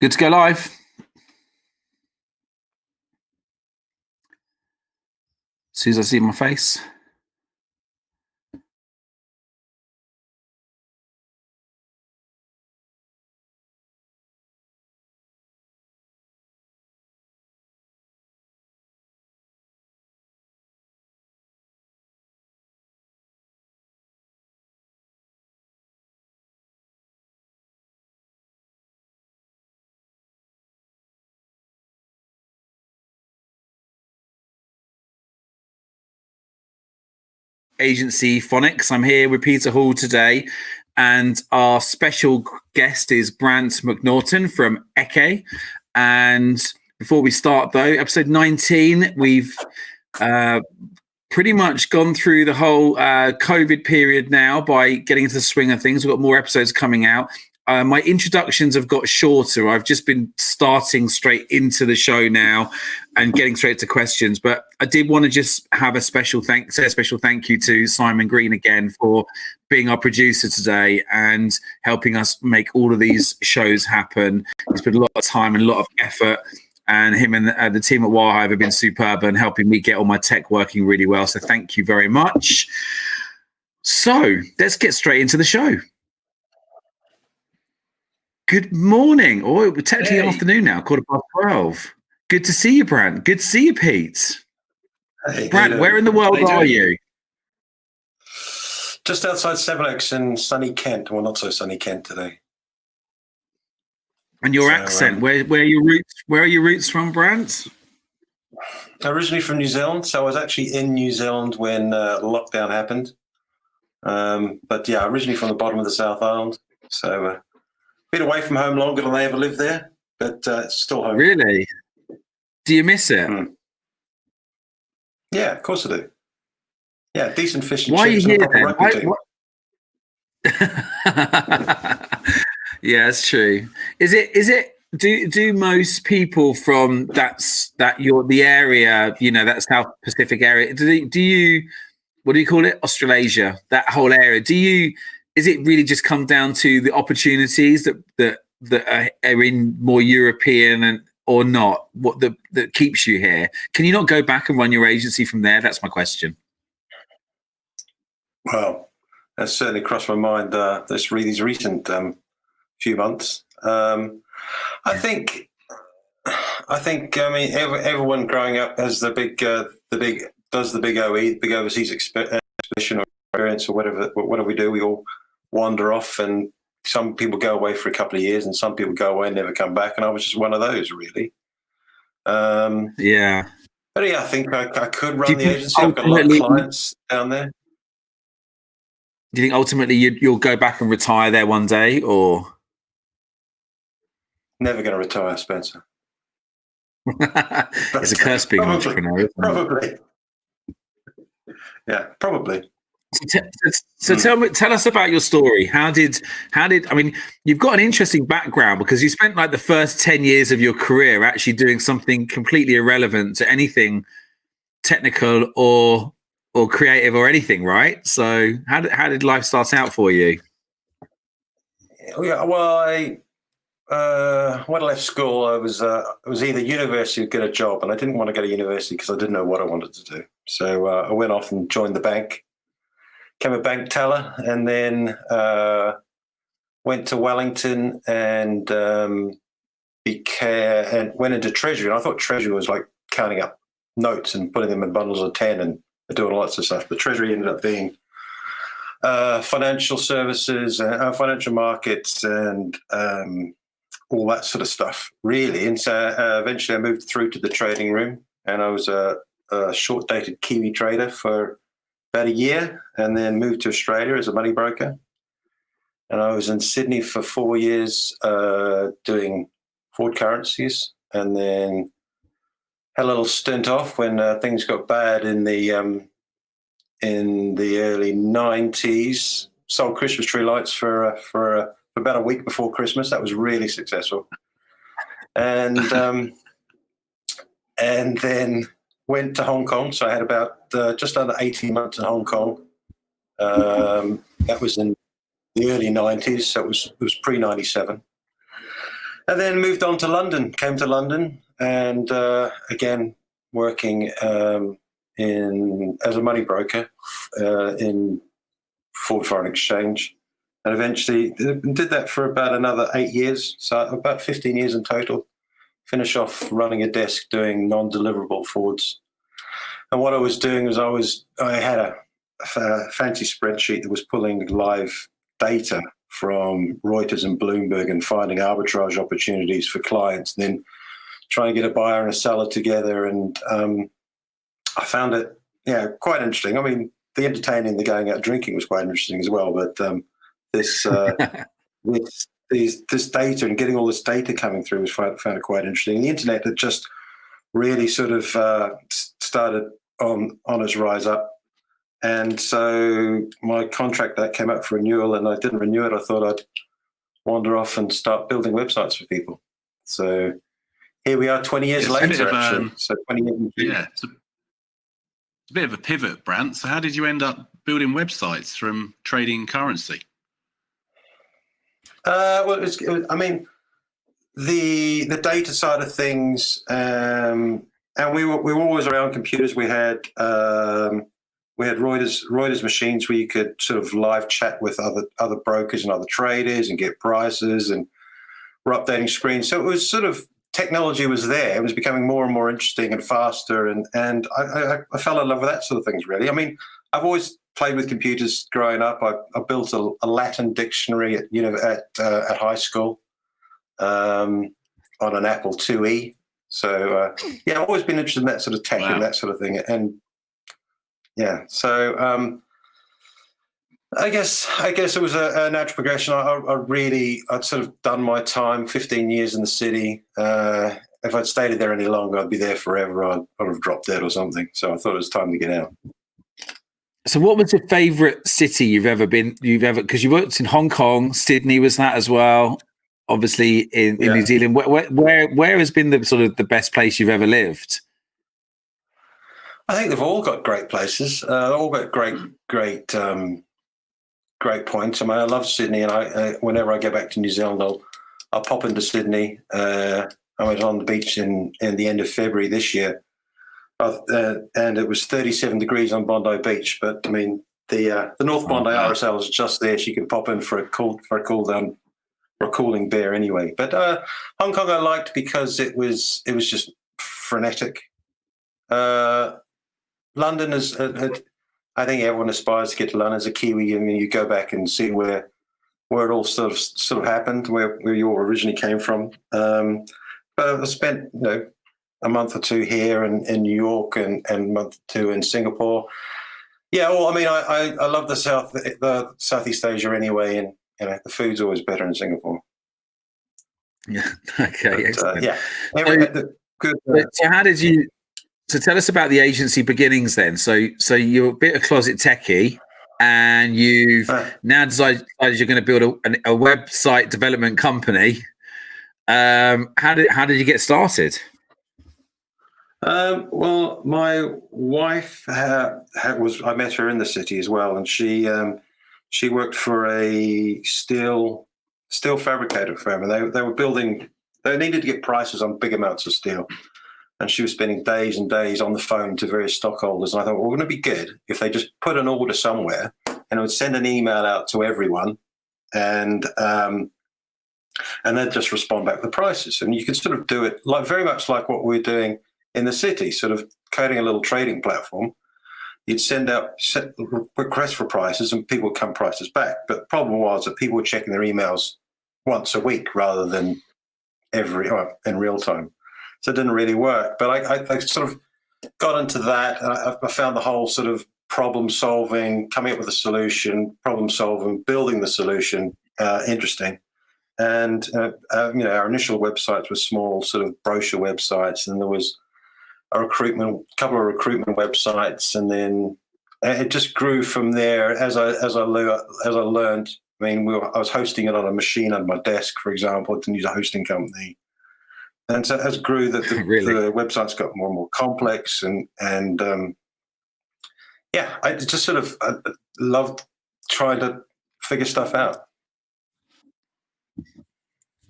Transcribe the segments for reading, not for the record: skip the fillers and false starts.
Good to go live. As soon as I see my face. Agencyphonics. I'm here with Peter Hall today, and our special guest is Brant McNaughton from ecce. And before we start, though, episode 19, we've pretty much gone through the whole COVID period now by getting into the swing of things. We've got more episodes coming out. My introductions have got shorter. I've just been starting straight into the show now and getting straight to questions. But I did want to just have a special thank you to Simon Green again for being our producer today and helping us make all of these shows happen. He's put a lot of time and a lot of effort, and him and the team at Wirehive have been superb and helping me get all my tech working really well. So thank you very much. So let's get straight into the show. Good morning. Oh, we're technically afternoon now, 12:15. Good to see you, Brant. Good to see you, Pete. Hey, Brant, where in the world are you? Just outside Sevenoaks in sunny Kent. Well, not so sunny Kent today. And your accent, where are your roots? Where are your roots from, Brant? Originally from New Zealand, so I was actually in New Zealand when lockdown happened. But yeah, originally from the bottom of the South Island. So been away from home longer than I ever lived there, but it's still home. Really? Do you miss it? Yeah, of course I do. Yeah, decent fish and Why chips are you and a proper rugby team. Yeah, that's true. Is it? Do most people from the area, that South Pacific area? Do you? What do you call it? Australasia, that whole area. Is it really just come down to the opportunities that are in more European or not? What that keeps you here? Can you not go back and run your agency from there? That's my question. Well, that's certainly crossed my mind these recent few months. I think. I mean, everyone growing up has the big OE, big overseas expedition or experience or whatever we do. We all wander off, and some people go away for a couple of years, and some people go away and never come back. And I was just one of those, really. Yeah. But yeah, I think I could run the agency. I've got a lot of clients down there. Do you think ultimately you'll go back and retire there one day, or? Never going to retire, Spencer. It's a curse being an entrepreneur. Probably. Yeah, probably. So tell us about your story. How did I mean, you've got an interesting background because you spent like the first 10 years of your career actually doing something completely irrelevant to anything technical or creative or anything, right? So how did life start out for you? Yeah, well, when I left school, I was either university or get a job, and I didn't want to go to university because I didn't know what I wanted to do. So I went off and joined the bank, became a bank teller, and then went to Wellington and went into treasury. And I thought treasury was like counting up notes and putting them in bundles of 10 and doing lots of stuff. But treasury ended up being financial services, financial markets, and all that sort of stuff, really. And so eventually I moved through to the trading room, and I was a short-dated Kiwi trader for about a year, and then moved to Australia as a money broker. And I was in Sydney for 4 years doing forward currencies, and then had a little stint off when things got bad in the early 90s. Sold Christmas tree lights for about a week before Christmas. That was really successful. And then went to Hong Kong. So I had about just under 18 months in Hong Kong. That was in the early 90s, so it was pre-97. And then moved on to London, came to London, and again, working as a money broker in forward foreign exchange. And eventually did that for about another 8 years, so about 15 years in total. Finish off running a desk doing non-deliverable forwards. And what I was doing was I had a fancy spreadsheet that was pulling live data from Reuters and Bloomberg and finding arbitrage opportunities for clients, and then trying to get a buyer and a seller together. And I found it, quite interesting. I mean, the entertaining, the going out drinking was quite interesting as well. But this data and getting all this data coming through found it quite interesting. And the internet had just really sort of started on its rise up. And so my contract that came up for renewal, and I didn't renew it. I thought I'd wander off and start building websites for people. So here we are 20 years later, actually. So 20 years. Yeah, it's a bit of a pivot, Brant. So how did you end up building websites from trading currency? Well, I mean, the data side of things, and we were always around computers. We had Reuters machines where you could sort of live chat with other brokers and other traders and get prices, and we're updating screens. So it was sort of, technology was there. It was becoming more and more interesting and faster, and I fell in love with that sort of things, really. I mean, I've always played with computers growing up. I built a Latin dictionary at high school on an Apple IIe. So I've always been interested in that sort of tech and that sort of thing. And so I guess it was a natural progression. I'd sort of done my time, 15 years in the city. If I'd stayed there any longer, I'd be there forever. I'd have dropped dead or something. So I thought it was time to get out. So what was your favourite city you've ever been? Because you worked in Hong Kong, Sydney was that as well? Obviously in New Zealand. Where has been the sort of the best place you've ever lived? I think they've all got great places. They've all got great points. I mean, I love Sydney, and I whenever I go back to New Zealand, I'll pop into Sydney. I was on the beach in the end of February this year, and it was 37 degrees on Bondi Beach. But I mean, the North Bondi RSL is just there. So you can pop in for a cool down or a cooling beer anyway. But Hong Kong I liked because it was just frenetic. London is. I think everyone aspires to get to London as a Kiwi. I mean, you go back and see where it all sort of happened, where you all originally came from. But I spent a month or two here in New York and a month or two in Singapore. Yeah, well, I mean, I love the Southeast Asia anyway, and the food's always better in Singapore. Yeah. Okay. Good. So how did you? So tell us about the agency beginnings then. So you're a bit of closet techie, and you've now decided you're going to build a website development company. How did you get started? Well, my wife I met her in the city as well, and she worked for a steel fabricator firm, and they were building. They needed to get prices on big amounts of steel. And she was spending days and days on the phone to various stockholders. And I thought, well, wouldn't it be good if they just put an order somewhere and it would send an email out to everyone, and they'd just respond back with the prices. And you could sort of do it very much like what we're doing in the city, sort of coding a little trading platform. You'd send out requests for prices, and people would come prices back. But the problem was that people were checking their emails once a week rather than in real time. So it didn't really work. But I sort of got into that. And I found the whole sort of problem solving, coming up with a solution, problem solving, building the solution interesting. And our initial websites were small sort of brochure websites, and there was a couple of recruitment websites, and then it just grew from there as I learned. I mean, I was hosting it on a machine on my desk, for example. I didn't use a hosting company. And so as it grew, the websites got more and more complex, and I just sort of loved trying to figure stuff out.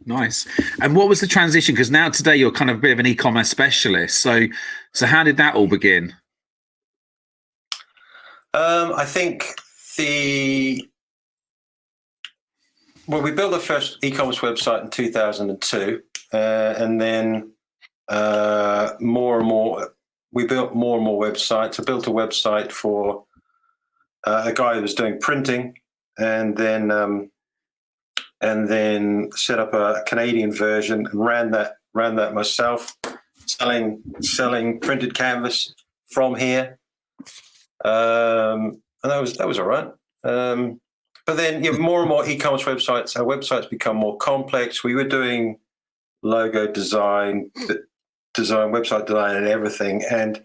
Nice. And what was the transition? Because now today you're kind of a bit of an e-commerce specialist. So how did that all begin? I think we built the first e-commerce website in 2002, and then more and more, we built more and more websites. I built a website for a guy who was doing printing, and then set up a Canadian version and ran that myself, selling printed canvas from here. And that was all right. But then more and more e-commerce websites, our websites become more complex. We were doing logo design, website design and everything, and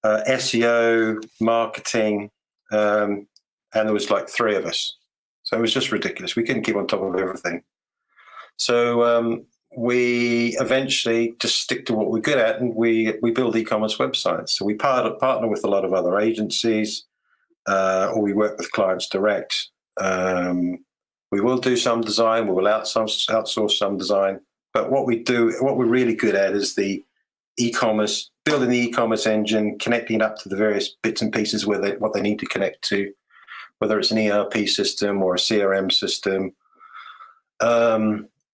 SEO, marketing, and there was like 3 of us. So it was just ridiculous. We couldn't keep on top of everything. So we eventually just stick to what we're good at, and we build e-commerce websites. So we partner with a lot of other agencies, or we work with clients direct. We will do some design. We will outsource some design. But what we're really good at is the e-commerce, building the e-commerce engine, connecting it up to the various bits and pieces what they need to connect to, whether it's an ERP system or a CRM system,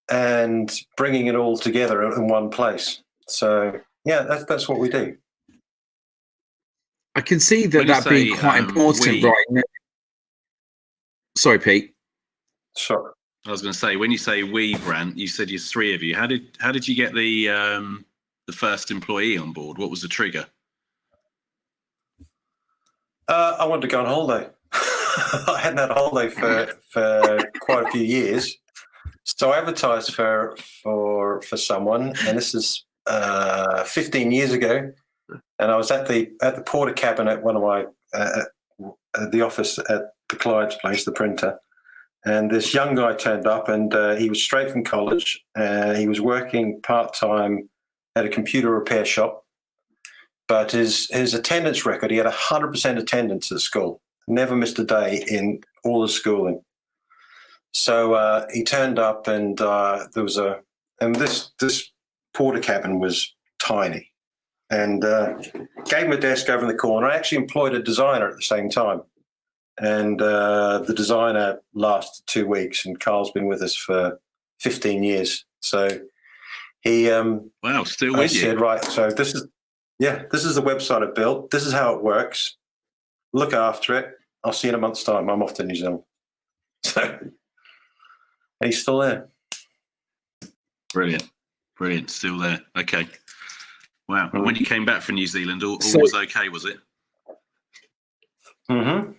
and bringing it all together in one place. So yeah, that's what we do. I can see that being quite important right now. Sorry, Pete. Sure. I was going to say, when you say we, Brant, you said there's 3 of you. How did you get the first employee on board? What was the trigger? I wanted to go on holiday. I hadn't had a holiday for quite a few years, so I advertised for someone, and this is 15 years ago. And I was at the porter cabin at one of my the office at the client's place, the printer, and this young guy turned up, and he was straight from college. He was working part-time at a computer repair shop, but his attendance record, he had 100% attendance at school. Never missed a day in all the schooling. So he turned up, and this porter cabin was tiny, and gave him a desk over in the corner. I actually employed a designer at the same time, and the designer lasted 2 weeks, and Carl's been with us for 15 years. So he wow, still with you. Said, right, so this is the website I built. This is how it works. Look after it. I'll see you in a month's time. I'm off to New Zealand. So, and he's still there. Brilliant. Still there. Okay. Wow. And when you came back from New Zealand, all was okay, was it? Mm-hmm.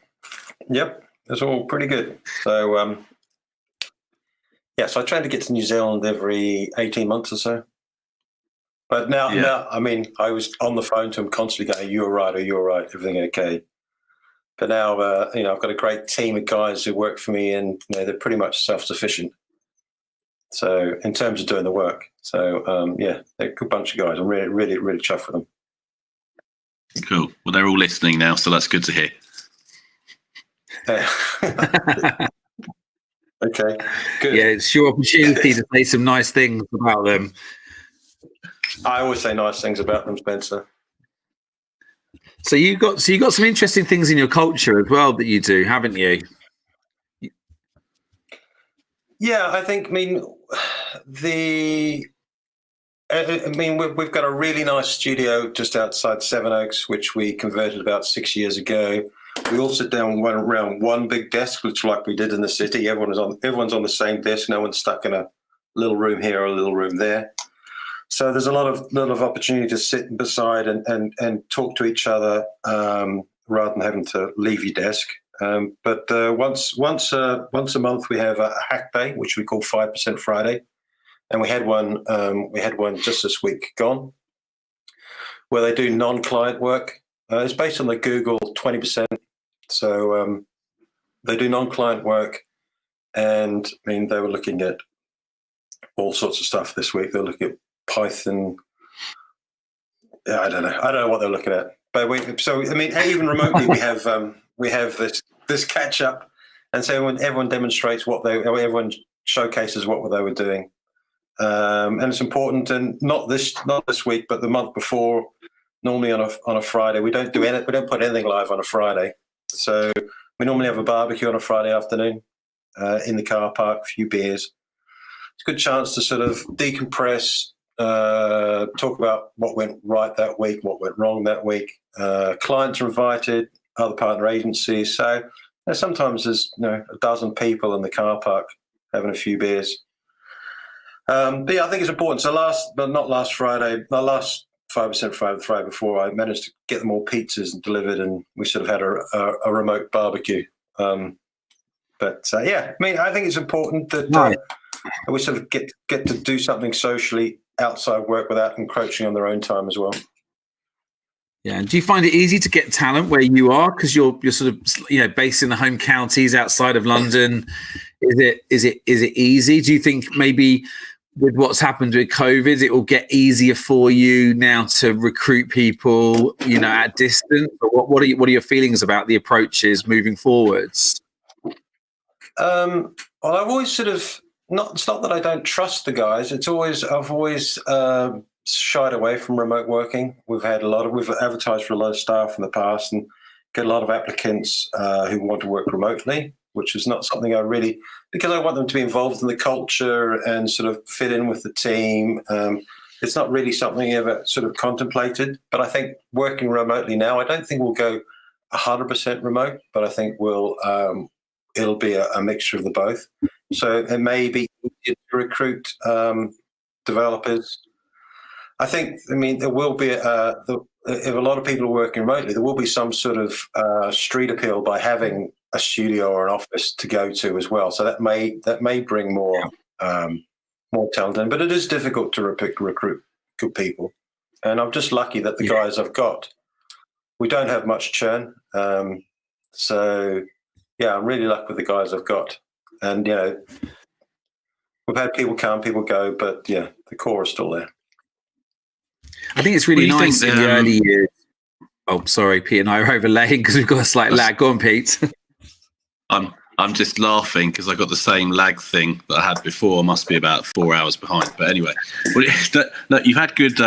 Yep. It was all pretty good. So, so I tried to get to New Zealand every 18 months or so. But now, I mean, I was on the phone to him constantly going, "You're right, or you're right, everything okay." But now, I've got a great team of guys who work for me, and they're pretty much self-sufficient. So, in terms of doing the work, they're a good bunch of guys. I'm really, really, really chuffed with them. Cool. Well, they're all listening now, so that's good to hear. Okay. Good. Yeah, it's your opportunity to say some nice things about them. I always say nice things about them, Spencer. So you got some interesting things in your culture as well that you do, haven't you? Yeah, I think. We've got a really nice studio just outside Sevenoaks, which we converted about 6 years ago. We all sit down around one big desk, which like we did in the city. Everyone's on the same desk. No one's stuck in a little room here or a little room there. So there's a lot of opportunity to sit beside and talk to each other rather than having to leave your desk. But once a month we have a hack day, which we call 5% Friday, and we had one just this week gone, where they do non-client work. It's based on the Google 20%. So they do non-client work, and they were looking at all sorts of stuff this week. They're looking at Python. Yeah, I don't know what they're looking at. But even remotely, we have this catch up, and so when everyone demonstrates everyone showcases what they were doing, and it's important. And not this week, but the month before. Normally on a Friday, we don't put anything live on a Friday. So we normally have a barbecue on a Friday afternoon in the car park, a few beers. It's a good chance to sort of decompress, talk about what went right that week, what went wrong that week. Clients are invited, other partner agencies. So sometimes there's a dozen people in the car park having a few beers. But yeah, I think it's important. So not last Friday, the last 5% Friday before, I managed to get them all pizzas and delivered, and we sort of had a remote barbecue. Yeah, I mean, I think it's important that we sort of get to do something socially outside work without encroaching on their own time as well. Yeah, and do you find it easy to get talent where you are, because you're sort of based in the home counties outside of London? Is it easy? Do you think maybe with what's happened with COVID, it will get easier for you now to recruit people, at distance? Or what are your feelings about the approaches moving forwards? Well, I've always sort of it's not that I don't trust the guys. I've always shied away from remote working. We've advertised for a lot of staff in the past and get a lot of applicants who want to work remotely, which is not something because I want them to be involved in the culture and sort of fit in with the team. It's not really something I ever sort of contemplated, but I think working remotely now, I don't think we'll go 100% remote, but I think it'll be a mixture of the both. So it may be easier to recruit developers. There will be if a lot of people are working remotely, there will be some sort of street appeal by having a studio or an office to go to as well. So that may bring more talent in, but it is difficult to recruit good people. And I'm just lucky that the guys I've got, we don't have much churn. So yeah, I'm really lucky with the guys I've got. And we've had people come, people go, but the core is still there. I think it's really nice in the early years. Oh, sorry, Pete and I are overlaying because we've got a slight lag. Go on, Pete. I'm just laughing because I got the same lag thing that I had before. I must be about 4 hours behind. But anyway, you've had good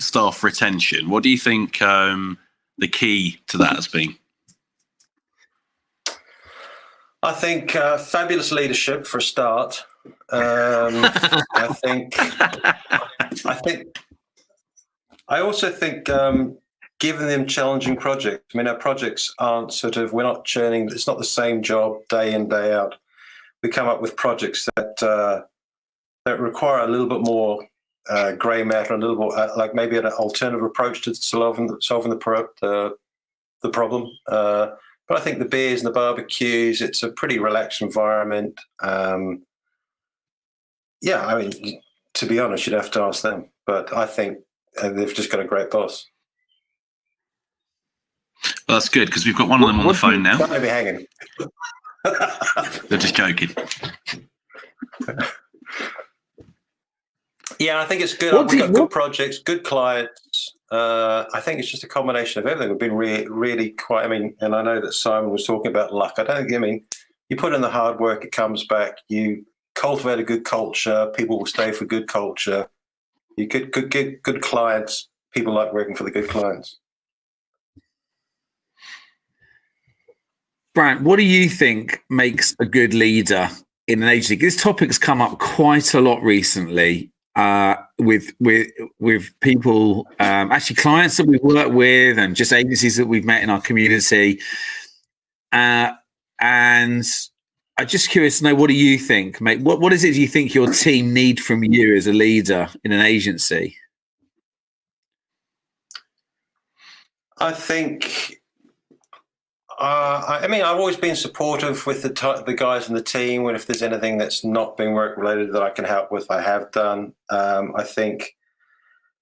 staff retention. What do you think the key to that has been? I think fabulous leadership for a start. I also think giving them challenging projects. I mean, our projects aren't we're not churning. It's not the same job day in, day out. We come up with projects that require a little bit more grey matter, a little bit like maybe an alternative approach to solving the problem. But I think the beers and the barbecues, it's a pretty relaxed environment. To be honest, you'd have to ask them. But I think they've just got a great boss. Well, that's good because we've got one of them on the phone now. Don't be hanging. They're just joking. Yeah, I think it's good. We've got good projects, good clients. I think it's just a combination of everything. We've been really quite. And I know that Simon was talking about luck. You put in the hard work, it comes back. You cultivate a good culture, people will stay for good culture. You get good clients. People like working for the good clients. Brant, what do you think makes a good leader in an agency? This topic's come up quite a lot recently with people, actually clients that we've worked with and just agencies that we've met in our community. And I'm just curious to know, what do you think, mate? What is it you think your team need from you as a leader in an agency? I think... I've always been supportive with the guys in the team, and if there's anything that's not been work related that I can help with, I have done. I think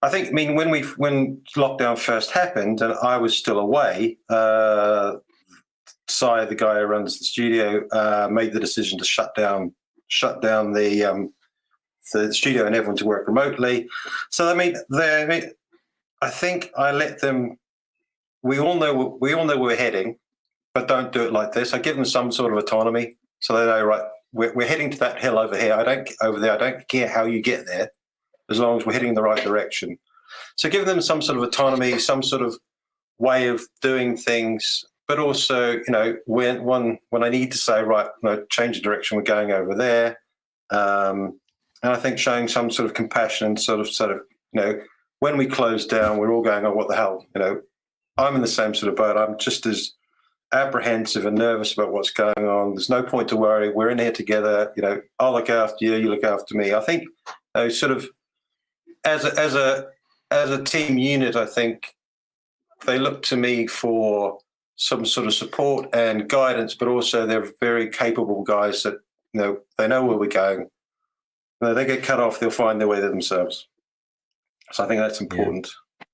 when lockdown first happened and I was still away, Si, the guy who runs the studio, made the decision to shut down the studio and everyone to work remotely. So I think I let them. We all know where we're heading. But don't do it like this. I give them some sort of autonomy so they know, right, we're heading to that hill over here. I don't care how you get there, as long as we're heading in the right direction. So giving them some sort of autonomy, some sort of way of doing things, but also, when I need to say, right, change the direction, we're going over there. And I think showing some sort of compassion and sort of, when we close down, we're all going, oh, what the hell? I'm in the same sort of boat. I'm just as apprehensive and nervous about what's going on. There's no point to worry. We're in here together. I'll look after you. You look after me. I think sort of as a team unit, I think they look to me for some sort of support and guidance, but also they're very capable guys that they know where we're going. They get cut off, they'll find their way there themselves. So I think that's important. Yeah.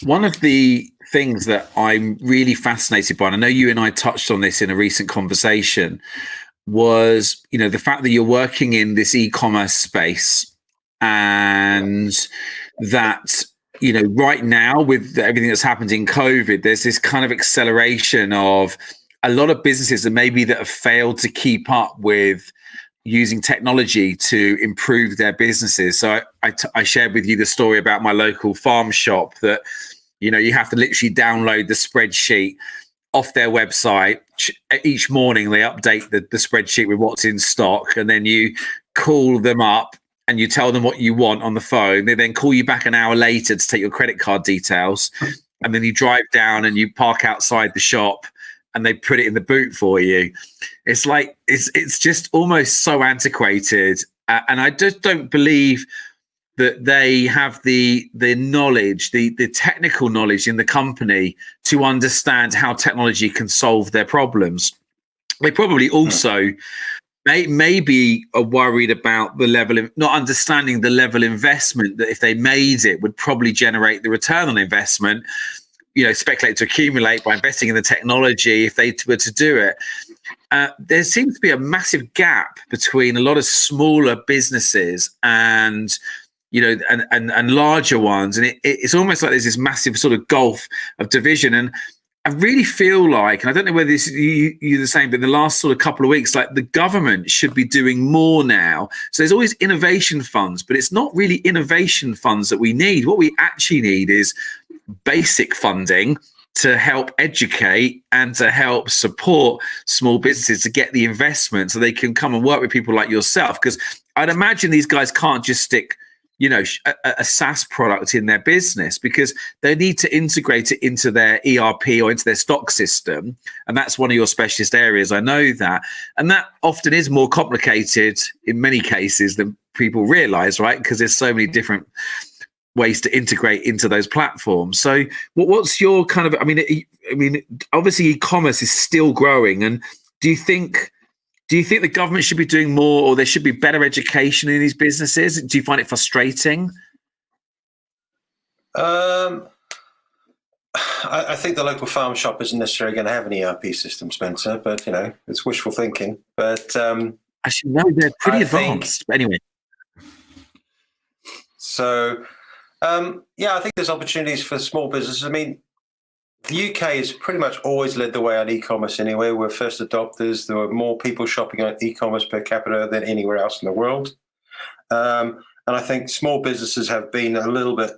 One of the things that I'm really fascinated by, and I know you and I touched on this in a recent conversation, was the fact that you're working in this e-commerce space, and that right now with everything that's happened in COVID, there's this kind of acceleration of a lot of businesses that have failed to keep up with using technology to improve their businesses. So I shared with you the story about my local farm shop that, you have to literally download the spreadsheet off their website. Each morning they update the spreadsheet with what's in stock, and then you call them up and you tell them what you want on the phone. They then call you back an hour later to take your credit card details. And then you drive down and you park outside the shop and they put it in the boot for you. It's like, it's just almost so antiquated. And I just don't believe that they have the knowledge, the technical knowledge in the company to understand how technology can solve their problems. They probably also maybe are worried about the level of not understanding the level of investment that if they made it would probably generate the return on investment, speculate to accumulate by investing in the technology if they were to do it. There seems to be a massive gap between a lot of smaller businesses and and larger ones, and it's almost like there's this massive sort of gulf of division. And I really feel like, and I don't know whether you're the same, but in the last sort of couple of weeks, like the government should be doing more now. So there's always innovation funds, but it's not really innovation funds that we need. What we actually need is basic funding to help educate and to help support small businesses to get the investment so they can come and work with people like yourself. Because I'd imagine these guys can't just stick a SaaS product in their business, because they need to integrate it into their ERP or into their stock system. And that's one of your specialist areas. I know that. And that often is more complicated in many cases than people realize, right? Because there's so many different ways to integrate into those platforms. So what's your kind of, I mean, obviously e-commerce is still growing. And do you think the government should be doing more, or there should be better education in these businesses? Do you find it frustrating? I think the local farm shop isn't necessarily going to have an ERP system, Spencer, but, it's wishful thinking. But actually, no, they're pretty advanced. But anyway. So, I think there's opportunities for small businesses. I mean, the UK has pretty much always led the way on e-commerce anyway. We're first adopters. There were more people shopping on e-commerce per capita than anywhere else in the world. And I think small businesses have been a little bit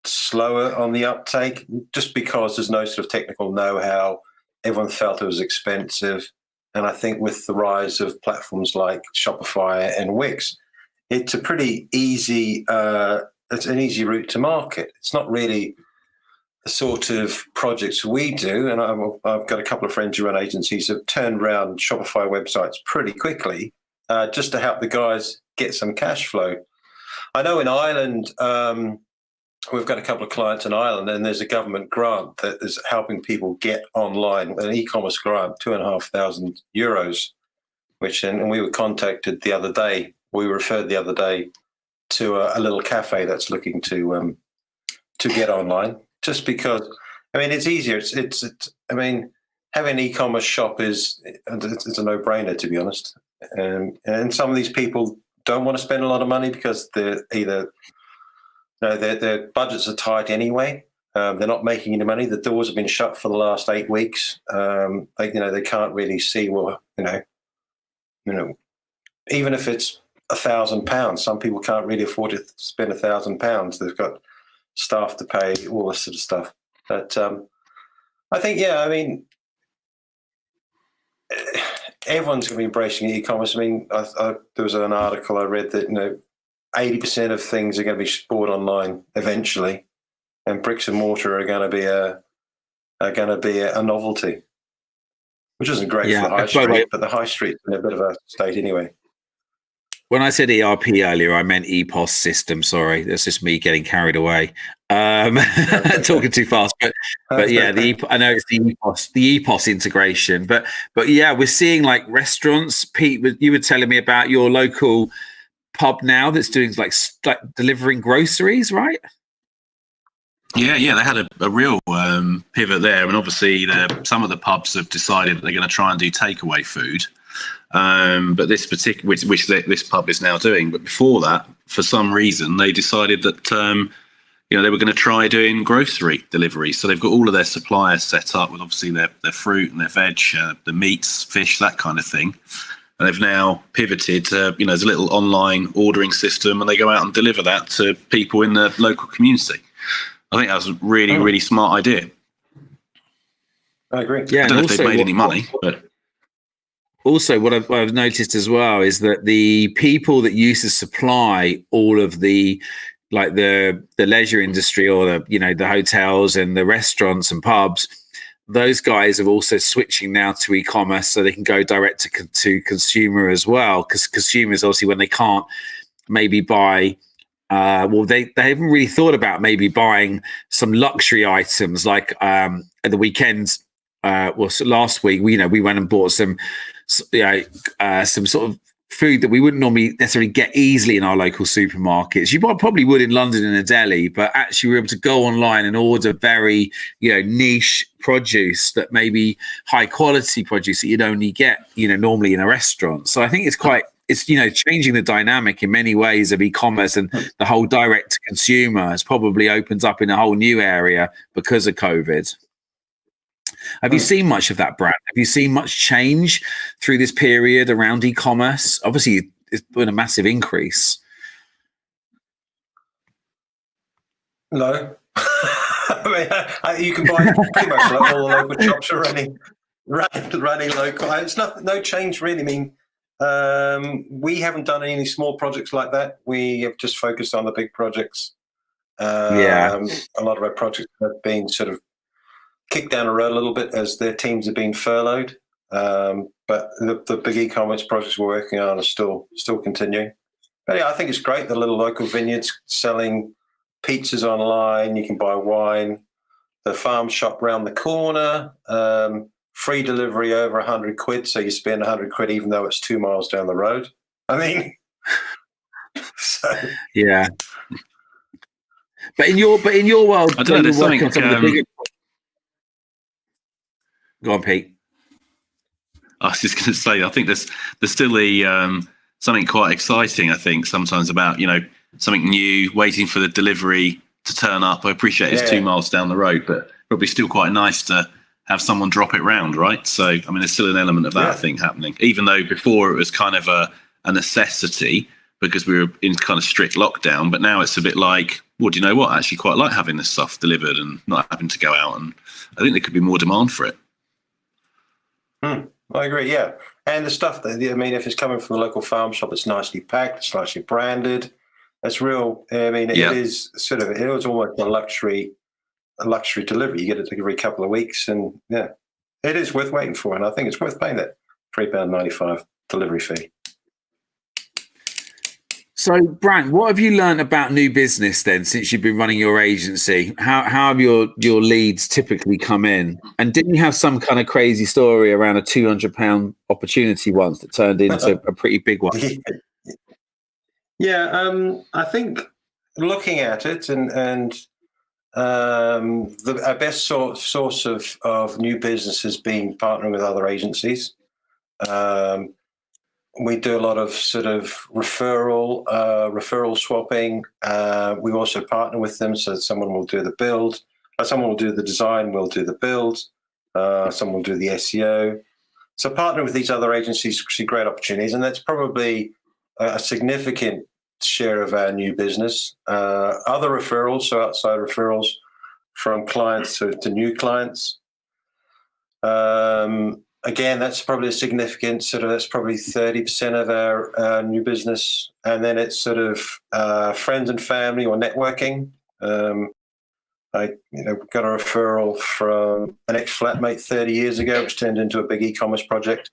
slower on the uptake just because there's no sort of technical know-how. Everyone felt it was expensive. And I think with the rise of platforms like Shopify and Wix, it's a pretty easy, it's an easy route to market. It's not really the sort of projects we do, and I've got a couple of friends who run agencies who have turned around Shopify websites pretty quickly just to help the guys get some cash flow. I know in Ireland, we've got a couple of clients in Ireland, and there's a government grant that is helping people get online, an e-commerce grant, €2,500, which, and we were contacted the other day, we were referred the other day to a little cafe that's looking to get online. Just because, I mean, it's easier. It's I mean, having an e-commerce shop it's a no-brainer, to be honest. And some of these people don't want to spend a lot of money because they're either, their budgets are tight anyway. They're not making any money. The doors have been shut for the last 8 weeks. They can't really see, even if it's £1,000, some people can't really afford to spend £1,000. They've got staff to pay, all this sort of stuff. But I think, everyone's going to be embracing e-commerce. There was an article I read that 80% of things are going to be bought online eventually, and bricks and mortar are going to be a novelty, which isn't great for the high street. But the high street's in a bit of a state anyway. When I said ERP earlier, I meant EPOS system. Sorry, that's just me getting carried away, talking too fast. But yeah, I know it's the EPOS integration. But yeah, we're seeing like restaurants. Pete, you were telling me about your local pub now that's doing like delivering groceries, right? Yeah, they had a real pivot there, and obviously some of the pubs have decided that they're going to try and do takeaway food. But this particular, which this pub is now doing, but before that, for some reason, they decided that they were going to try doing grocery delivery. So they've got all of their suppliers set up with obviously their fruit and their veg, the meats, fish, that kind of thing. And they've now pivoted to, there's a little online ordering system, and they go out and deliver that to people in the local community. I think that was a really, really smart idea. I agree. Yeah, I don't know if they've made any money, but. Also, what I've noticed as well is that the people that used to supply all of the leisure industry or the hotels and the restaurants and pubs, those guys are also switching now to e-commerce, so they can go direct to consumer as well. Because consumers, obviously, when they can't maybe buy, they haven't really thought about maybe buying some luxury items like at the weekend. Last week, we went and bought some sort of food that we wouldn't normally necessarily get easily in our local supermarkets. You probably would in London in a deli, but actually we were able to go online and order very, niche produce that maybe high quality produce that you'd only get, normally in a restaurant. So I think it's changing the dynamic in many ways of e-commerce, and the whole direct to consumer has probably opened up in a whole new area because of COVID. Have you seen much of that, Brant? Have you seen much change through this period around e-commerce? Obviously, it's been a massive increase. No. You can buy pretty much all the local shops are running local. It's no change really. We haven't done any small projects like that. We have just focused on the big projects. A lot of our projects have been sort of kicked down the road a little bit as their teams have been furloughed. But the big e-commerce projects we're working on are still continuing. But yeah, I think it's great. The little local vineyards selling pizzas online. You can buy wine. The farm shop round the corner. Free delivery over £100, so you spend £100 even though it's 2 miles down the road. Yeah. But in your world, I don't know. There's something. Go on, Pete. I was just going to say, I think there's still something quite exciting. I think sometimes about something new, waiting for the delivery to turn up. I appreciate it's 2 miles down the road, but probably still quite nice to have someone drop it round, right? So there's still an element of that I think happening. Even though before it was kind of a necessity because we were in kind of strict lockdown, but now it's a bit like, well, do you know what? I actually quite like having this stuff delivered and not having to go out, and I think there could be more demand for it. I agree, yeah. And the stuff that, if it's coming from a local farm shop, it's nicely packed, it's nicely branded. It's real. It is sort of, it was almost a luxury delivery. You get it every couple of weeks, and it is worth waiting for. And I think it's worth paying that £3.95 delivery fee. So, Brant, what have you learned about new business then since you've been running your agency? How have your leads typically come in? And didn't you have some kind of crazy story around a £200 opportunity once that turned into a pretty big one? Yeah, I think looking at it and our best source of new business has been partnering with other agencies. We do a lot of sort of referral swapping. We also partner with them, so someone will do the build, someone will do the design, we'll do the build, someone will do the SEO. So partnering with these other agencies, we see great opportunities, and that's probably a significant share of our new business. Other referrals, so outside referrals from clients to new clients. Again, that's probably a significant that's probably 30% of our new business. And then it's sort of friends and family or networking. I got a referral from an ex-flatmate 30 years ago, which turned into a big e-commerce project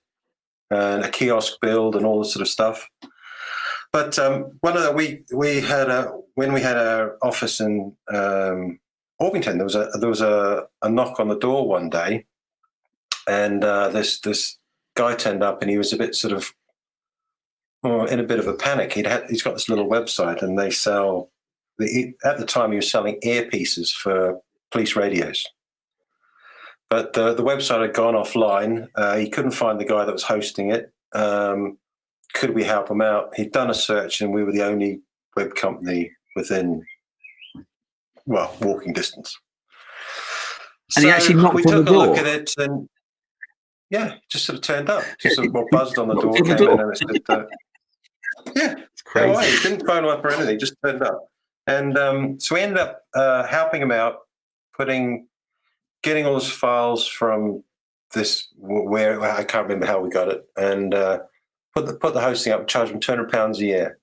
and a kiosk build and all this sort of stuff. But one of the, when we had our office in Orpington, there was a knock on the door one day, and this guy turned up, and he was a bit sort of in a bit of a panic. He's got this little website, and they sell. At the time, he was selling earpieces for police radios. But the website had gone offline. He couldn't find the guy that was hosting it. Could we help him out? He'd done a search, and we were the only web company within, walking distance. And he actually knocked on the door. We took a look at it, and just sort of turned up. Just sort of buzzed on the door, came in, and it said, it's crazy. He didn't phone up or anything, just turned up. And so we ended up helping him out, getting all his files from this, where I can't remember how we got it, and put the hosting up, charged him £200 a year.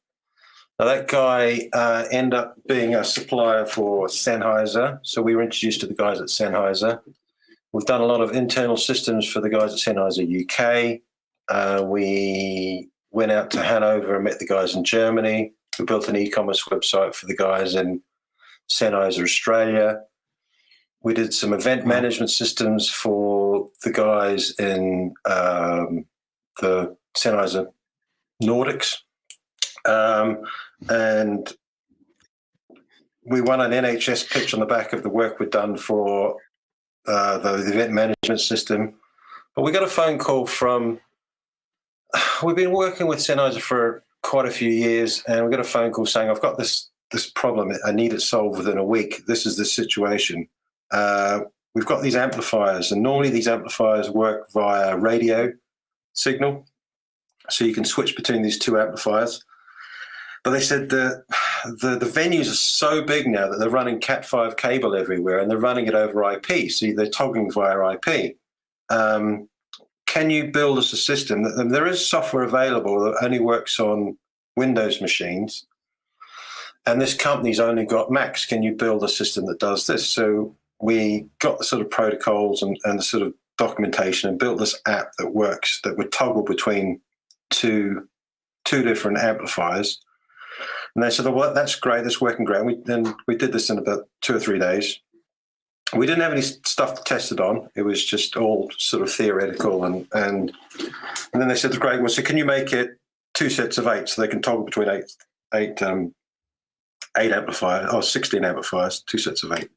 Now that guy ended up being a supplier for Sennheiser, so we were introduced to the guys at Sennheiser. We've done a lot of internal systems for the guys at Sennheiser UK. We went out to Hanover and met the guys in Germany. We built an e-commerce website for the guys in Sennheiser Australia. We did some event management systems for the guys in the Sennheiser Nordics. And we won an NHS pitch on the back of the work we'd done for the event management system. But we got a phone call we've been working with Sennheiser for quite a few years, and we got a phone call saying, I've got this problem. I need it solved within a week. This is the situation. We've got these amplifiers, and normally these amplifiers work via radio signal. So you can switch between these two amplifiers. But they said the venues are so big now that they're running Cat5 cable everywhere, and they're running it over IP. So they're toggling via IP. Can you build us a system that there is software available that only works on Windows machines, and this company's only got Macs? Can you build a system that does this? So we got the sort of protocols and the sort of documentation and built this app that works, that would toggle between two different amplifiers. And they said, well, that's great, that's working great. And we did this in about 2 or 3 days. We didn't have any stuff to test it on. It was just all sort of theoretical. And then they said, great, well, so can you make it 2 sets of 8 so they can toggle between eight amplifiers, or 16 amplifiers, 2 sets of 8.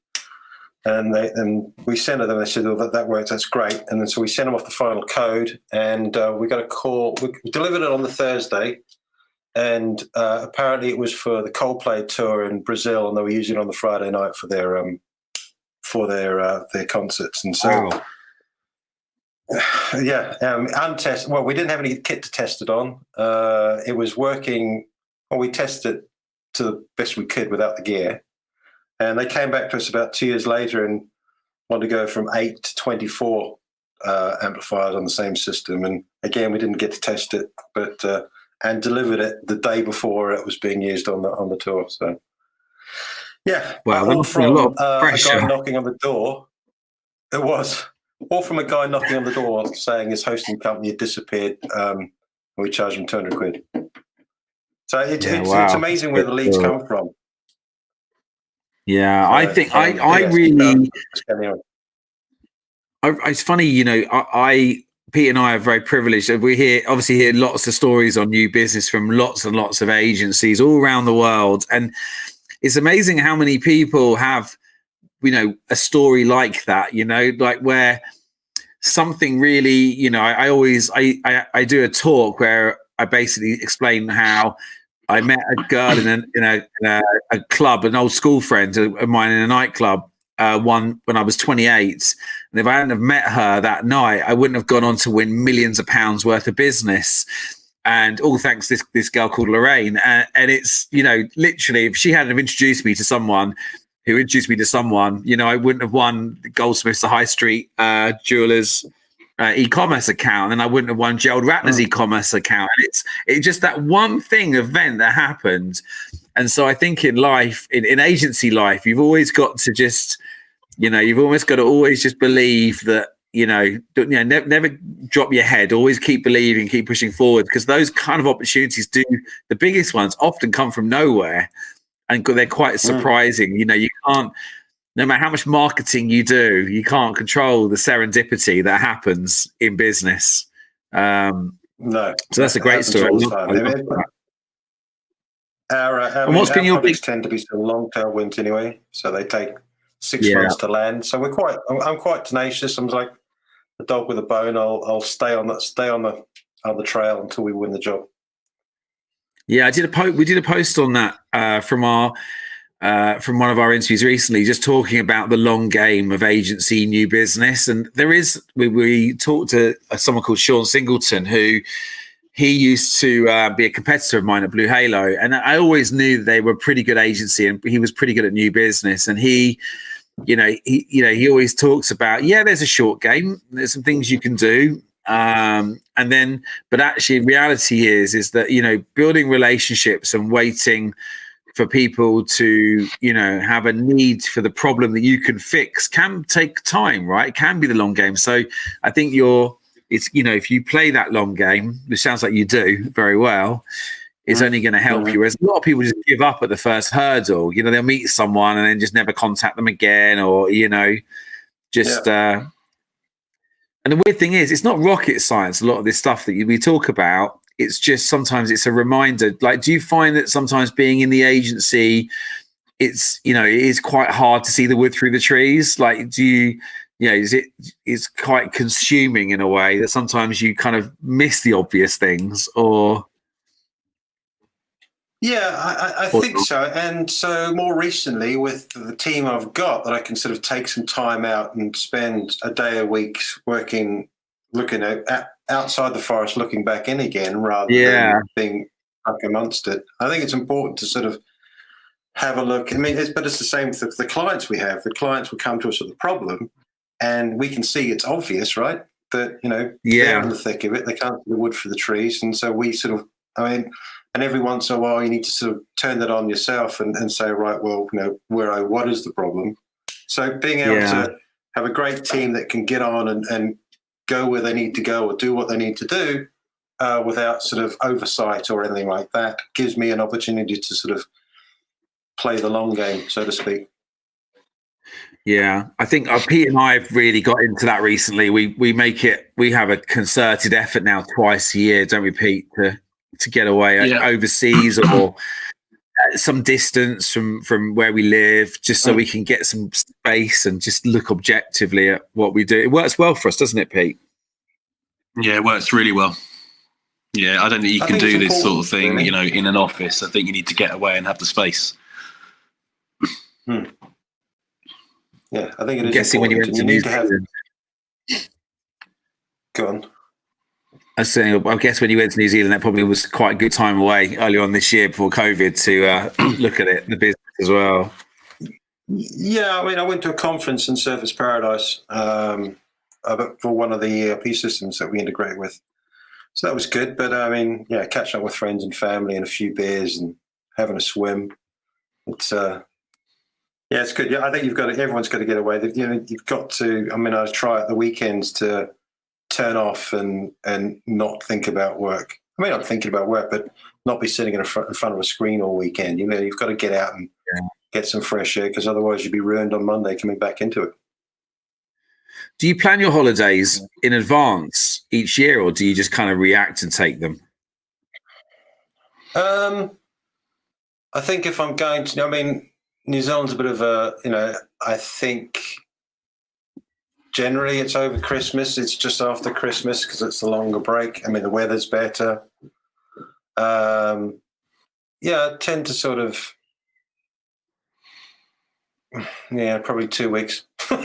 And we sent it them. They said, "Oh, that works. That's great." And then so we sent them off the final code, and we got a call. We delivered it on the Thursday, and apparently it was for the Coldplay tour in Brazil, and they were using it on the Friday night for their concerts. And so, untested. Well, we didn't have any kit to test it on. It was working. Well, we tested it to the best we could without the gear. And they came back to us about 2 years later and wanted to go from 8 to 24 amplifiers on the same system. And again, we didn't get to test it, but and delivered it the day before it was being used on the tour. So, yeah, wow, all from a lot of pressure. A guy knocking on the door. It was all from a guy knocking on the door saying his hosting company had disappeared. And we charged him £200. So it's amazing where the leads come from. Yeah, I think I really. It's funny, Pete and I are very privileged. We obviously hear lots of stories on new business from lots and lots of agencies all around the world, and it's amazing how many people have, a story like that. Like where something really, I do a talk where I basically explain how I met a girl in a club, an old school friend of mine in a nightclub, one when I was 28. And if I hadn't have met her that night, I wouldn't have gone on to win millions of pounds worth of business. And all thanks to this girl called Lorraine. And it's, literally, if she hadn't have introduced me to someone who introduced me to someone, I wouldn't have won Goldsmiths, the High Street Jewelers e-commerce account, and I wouldn't have won Gerald Ratner's e-commerce account. And it's just that one event that happened. And so I think in life, in agency life, you've always got to just, you've almost got to always just believe that, never drop your head, always keep believing, keep pushing forward, because those kind of opportunities the biggest ones often come from nowhere, and they're quite surprising. You can't, no matter how much marketing you do, you can't control the serendipity that happens in business. No. So that's a great story. Our projects tend to be some long tail winds anyway, so they take 6 months to land. So I'm quite tenacious. I'm like a dog with a bone. I'll stay on the trail until we win the job. Yeah, we did a post on that from one of our interviews recently, just talking about the long game of agency new business. And we talked to someone called Sean Singleton, who he used to be a competitor of mine at Blue Halo, and I always knew that they were a pretty good agency, and he was pretty good at new business. And he always talks about, there's a short game, there's some things you can do, but actually, reality is that building relationships and waiting for people to have a need for the problem that you can fix can take time, right? It can be the long game. So I think if you play that long game, which sounds like you do very well, it's only going to help you. Whereas a lot of people just give up at the first hurdle. They'll meet someone and then just never contact them again, or and the weird thing is, it's not rocket science. A lot of this stuff that we talk about, it's just sometimes it's a reminder. Like, do you find that sometimes being in the agency, it is quite hard to see the wood through the trees? Like, it's quite consuming in a way that sometimes you kind of miss the obvious things, or? Yeah, I think so. And so more recently with the team I've got, that I can sort of take some time out and spend a day a week working, looking at outside the forest, looking back in again, rather than being stuck amongst it. I think it's important to sort of have a look. I mean, it's the same with the clients we have. The clients will come to us with a problem, and we can see it's obvious, right? That, they're in the thick of it. They can't see the wood for the trees. And so we sort of, and every once in a while, you need to sort of turn that on yourself and say, right, well, what is the problem? So being able to have a great team that can get on and go where they need to go or do what they need to do without sort of oversight or anything like that gives me an opportunity to sort of play the long game, so to speak. Yeah, I think Pete and I have really got into that recently. We have a concerted effort now twice a year, don't we, Pete, to get away overseas or some distance from where we live, just so we can get some space and just look objectively at what we do. It works well for us, doesn't it, Pete? Yeah, it works really well. Yeah, I don't think you can do this sort of thing, in an office. I think you need to get away and have the space. Yeah, I think it is. I'm guessing when you went to New Zealand. Go on. I guess when you went to New Zealand, that probably was quite a good time away earlier on this year before COVID to look at it, the business as well. Yeah, I went to a conference in Surface Paradise for one of the ERP systems that we integrate with. So that was good. But catching up with friends and family and a few beers and having a swim. It's it's good. Yeah, I think everyone's got to get away. You've got to. I try at the weekends to turn off and not think about work. I'm thinking about work, but not be sitting in front of a screen all weekend. You've got to get out and get some fresh air, because otherwise you'd be ruined on Monday coming back into it. Do you plan your holidays in advance each year, or do you just kind of react and take them? I think if I'm going to, New Zealand's a bit of I think generally it's over Christmas. It's just after Christmas because it's the longer break. The weather's better. I tend to sort of Yeah, probably 2 weeks. to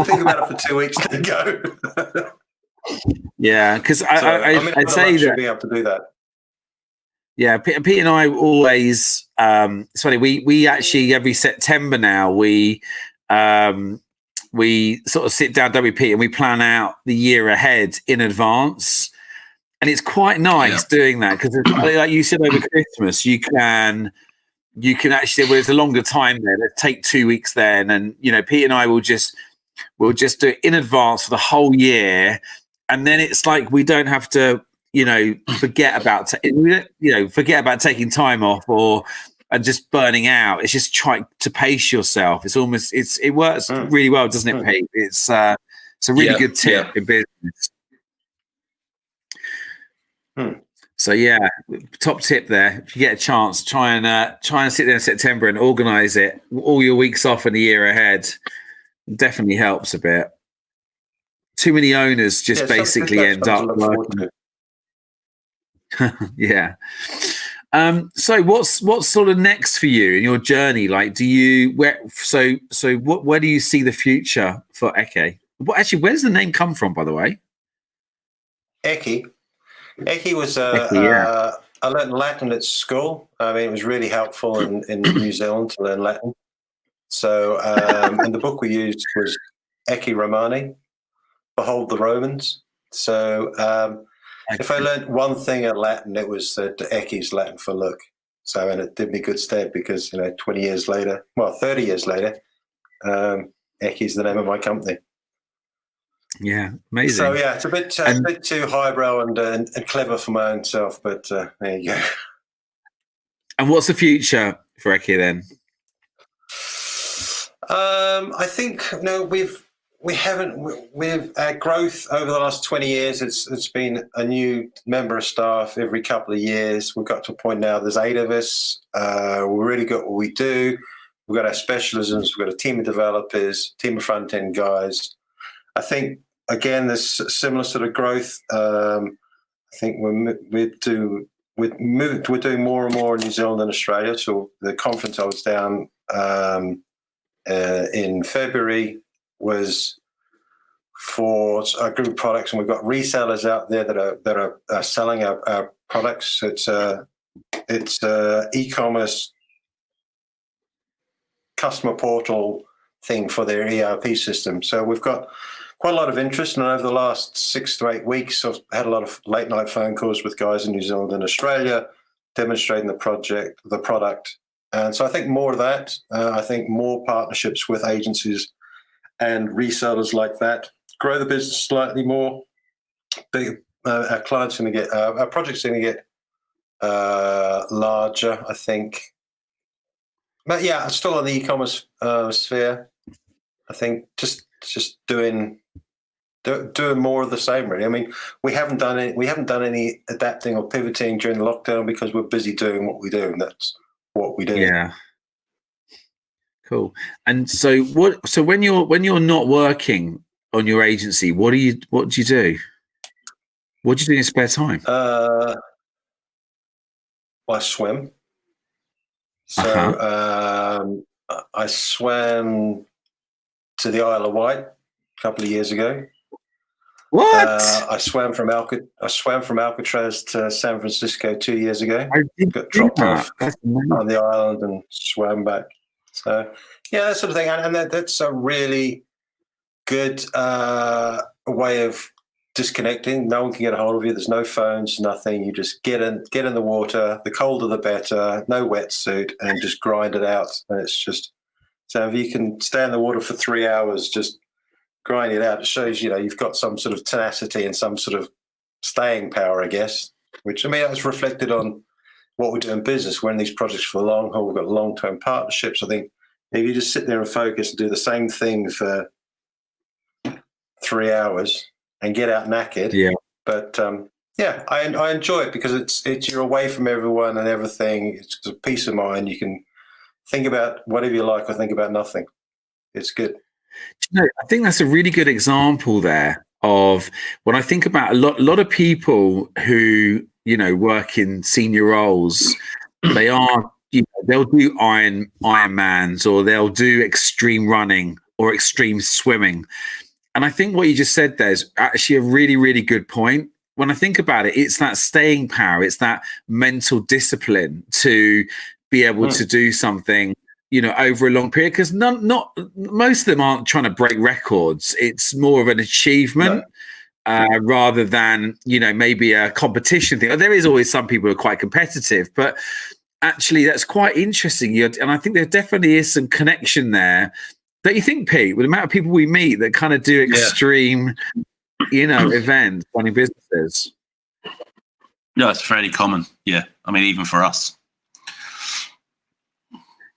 think about it for 2 weeks to go. Yeah, because I'd say that be able to do that. Yeah, Pete and I always. It's funny. We actually every September now we sort of sit down, WP, and we plan out the year ahead in advance, and it's quite nice doing that because, like you said, over Christmas you can actually, well, it's a longer time there. Let's take 2 weeks then, and Pete and I will just do it in advance for the whole year, and then it's like we don't have to forget about taking time off and just burning out. It's just trying to pace yourself. It works really well, doesn't it, Pete? It's a really good tip in business. So top tip there. If you get a chance, try and sit there in September and organize it all your weeks off in the year ahead. Definitely helps a bit. Too many owners just basically end up working. Yeah. So what's sort of next for you in your journey? Like, where do you see the future for Ecce? Well, actually, where does the name come from, by the way? Ecce was I learned Latin at school. I mean, it was really helpful in New Zealand to learn Latin. So, and the book we used was Ecce Romani, Behold the Romans. So, if I learned one thing at Latin, it was that Ecce is Latin for look. So, and it did me good stead because 30 years later, Ecce is the name of my company. Yeah, amazing. So it's a bit too highbrow and clever for my own self, but there you go. And what's the future for Ecce then? I think we've our growth over the last 20 years. It's been a new member of staff every couple of years. We've got to a point now. There's 8 of us. We're really good at what we do. We've got our specialisms. We've got a team of developers, team of front end guys. I think again, there's similar sort of growth. I think we're doing more and more in New Zealand and Australia. So the conference I was down in February was for our group products, and we've got resellers out there that are selling our products. It's e-commerce customer portal thing for their ERP system. So we've got quite a lot of interest, and over the last 6 to 8 weeks, I've had a lot of late night phone calls with guys in New Zealand and Australia demonstrating the product. And so I think more of that. I think more partnerships with agencies and resellers like that. Grow the business slightly more. Our clients going to get our projects going to get larger, I think. But yeah, still in the e-commerce sphere. I think just doing more of the same, really. I mean, we haven't done any adapting or pivoting during the lockdown because we're busy doing what we do, and that's what we do. Yeah. Cool. And so when you're not working on your agency, what do you do? What do you do in your spare time? Well, I swim. So I swam to the Isle of Wight a couple of years ago. What? I swam from Alcatraz to San Francisco 2 years ago. I got dropped off on the island and swam back. So yeah, that sort of thing, and that's a really good way of disconnecting. No one can get a hold of you. There's no phones, nothing. You just get in the water. The colder the better. No wetsuit, and just grind it out. And it's just so if you can stay in the water for 3 hours, just grind it out. It shows you've got some sort of tenacity and some sort of staying power, I guess. Which I mean, that's reflected on what we do in business. We're in these projects for the long haul. We've got long-term partnerships. I think if you just sit there and focus and do the same thing for 3 hours and get out knackered. Yeah. But I enjoy it because it's you're away from everyone and everything. It's a peace of mind. You can think about whatever you like or think about nothing. It's good. I think that's a really good example there of when I think about a lot of people who work in senior roles. They are they'll do Ironmans, or they'll do extreme running or extreme swimming. And I think what you just said there is actually a really, really good point. When I think about it, it's that staying power, it's that mental discipline to be able to do something, over a long period. Because not most of them aren't trying to break records. It's more of an achievement. Rather than, maybe a competition thing. There is always some people who are quite competitive, but actually that's quite interesting. And I think there definitely is some connection there. Don't you think, Pete, with the amount of people we meet that kind of do extreme, events, running businesses? Yeah, it's fairly common. Yeah. I mean, even for us.